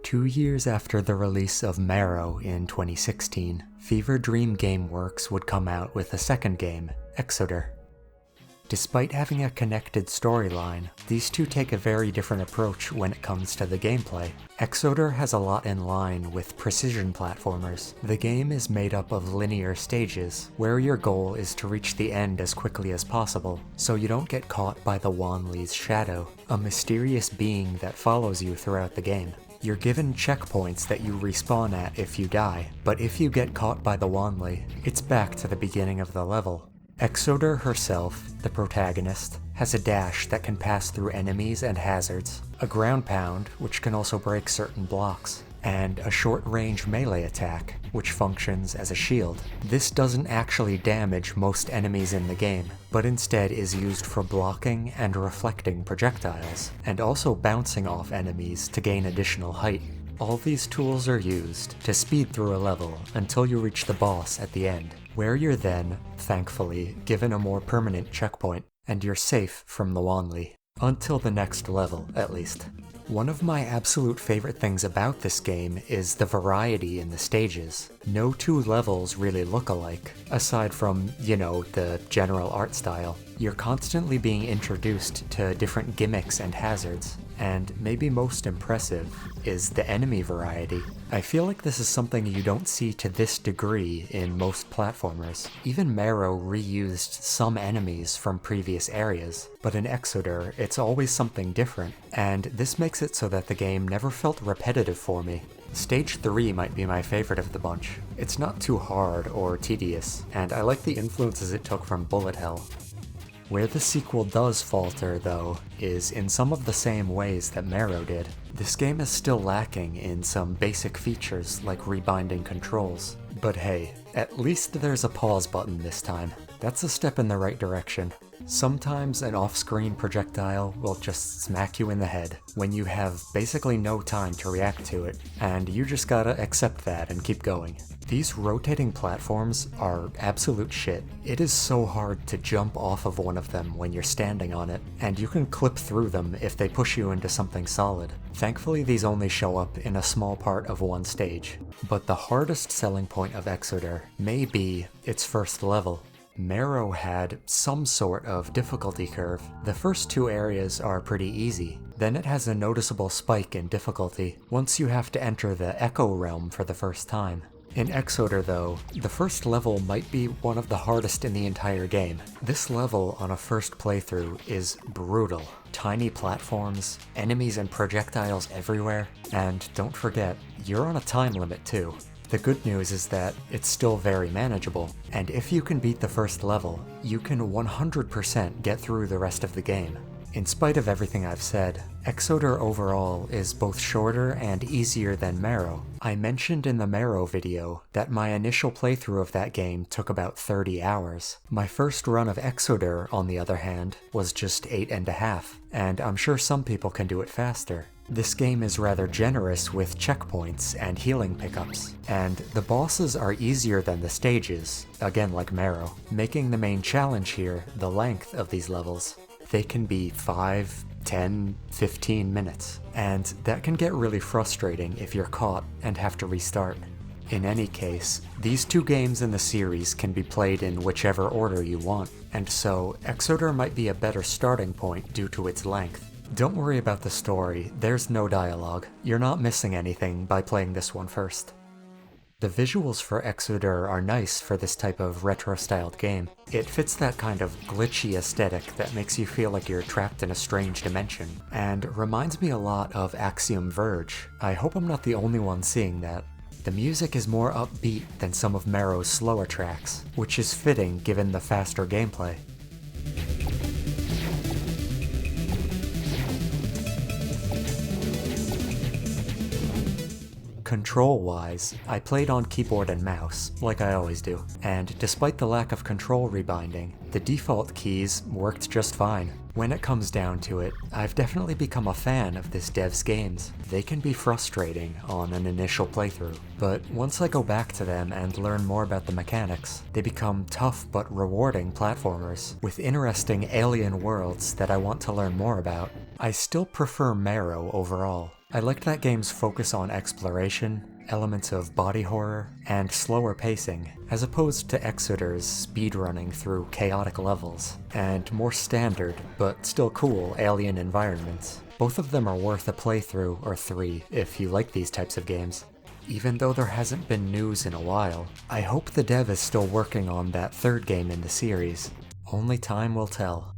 2 years after the release of Marrow in 2016, Fever Dream Gameworks would come out with a second game, Exoder. Despite having a connected storyline, these two take a very different approach when it comes to the gameplay. Exoder has a lot in line with precision platformers. The game is made up of linear stages, where your goal is to reach the end as quickly as possible, so you don't get caught by the Wanli's shadow, a mysterious being that follows you throughout the game. You're given checkpoints that you respawn at if you die, but if you get caught by the Wanli, it's back to the beginning of the level. Exoder herself, the protagonist, has a dash that can pass through enemies and hazards, a ground pound, which can also break certain blocks, and a short-range melee attack, which functions as a shield. This doesn't actually damage most enemies in the game, but instead is used for blocking and reflecting projectiles, and also bouncing off enemies to gain additional height. All these tools are used to speed through a level until you reach the boss at the end, where you're then, thankfully, given a more permanent checkpoint, and you're safe from the Wanli. Until the next level, at least. One of my absolute favorite things about this game is the variety in the stages. No two levels really look alike, aside from, the general art style. You're constantly being introduced to different gimmicks and hazards, and maybe most impressive is the enemy variety. I feel like this is something you don't see to this degree in most platformers. Even Marrow reused some enemies from previous areas, but in Exoder it's always something different, and this makes it so that the game never felt repetitive for me. Stage 3 might be my favorite of the bunch. It's not too hard or tedious, and I like the influences it took from Bullet Hell. Where the sequel does falter, though, is in some of the same ways that Marrow did. This game is still lacking in some basic features like rebinding controls. But hey, at least there's a pause button this time. That's a step in the right direction. Sometimes an off-screen projectile will just smack you in the head when you have basically no time to react to it, and you just gotta accept that and keep going. These rotating platforms are absolute shit. It is so hard to jump off of one of them when you're standing on it, and you can clip through them if they push you into something solid. Thankfully, these only show up in a small part of one stage. But the hardest selling point of Exoder may be its first level. Marrow had some sort of difficulty curve. The first two areas are pretty easy. Then it has a noticeable spike in difficulty once you have to enter the Echo Realm for the first time. In Exoder though, the first level might be one of the hardest in the entire game. This level on a first playthrough is brutal. Tiny platforms, enemies and projectiles everywhere, and don't forget, you're on a time limit too. The good news is that it's still very manageable, and if you can beat the first level, you can 100% get through the rest of the game. In spite of everything I've said, Exoder overall is both shorter and easier than Marrow. I mentioned in the Marrow video that my initial playthrough of that game took about 30 hours. My first run of Exoder, on the other hand, was just 8.5, and I'm sure some people can do it faster. This game is rather generous with checkpoints and healing pickups, and the bosses are easier than the stages, again like Marrow, making the main challenge here the length of these levels. They can be 5, 10, 15 minutes, and that can get really frustrating if you're caught and have to restart. In any case, these two games in the series can be played in whichever order you want, and so Exoder might be a better starting point due to its length. Don't worry about the story, there's no dialogue. You're not missing anything by playing this one first. The visuals for Exoder are nice for this type of retro-styled game. It fits that kind of glitchy aesthetic that makes you feel like you're trapped in a strange dimension, and reminds me a lot of Axiom Verge. I hope I'm not the only one seeing that. The music is more upbeat than some of Marrow's slower tracks, which is fitting given the faster gameplay. Control-wise, I played on keyboard and mouse, like I always do, and despite the lack of control rebinding, the default keys worked just fine. When it comes down to it, I've definitely become a fan of this dev's games. They can be frustrating on an initial playthrough, but once I go back to them and learn more about the mechanics, they become tough but rewarding platformers, with interesting alien worlds that I want to learn more about. I still prefer Marrow overall. I liked that game's focus on exploration, elements of body horror, and slower pacing, as opposed to Exodor's speedrunning through chaotic levels, and more standard, but still cool, alien environments. Both of them are worth a playthrough or 3 if you like these types of games. Even though there hasn't been news in a while, I hope the dev is still working on that third game in the series. Only time will tell.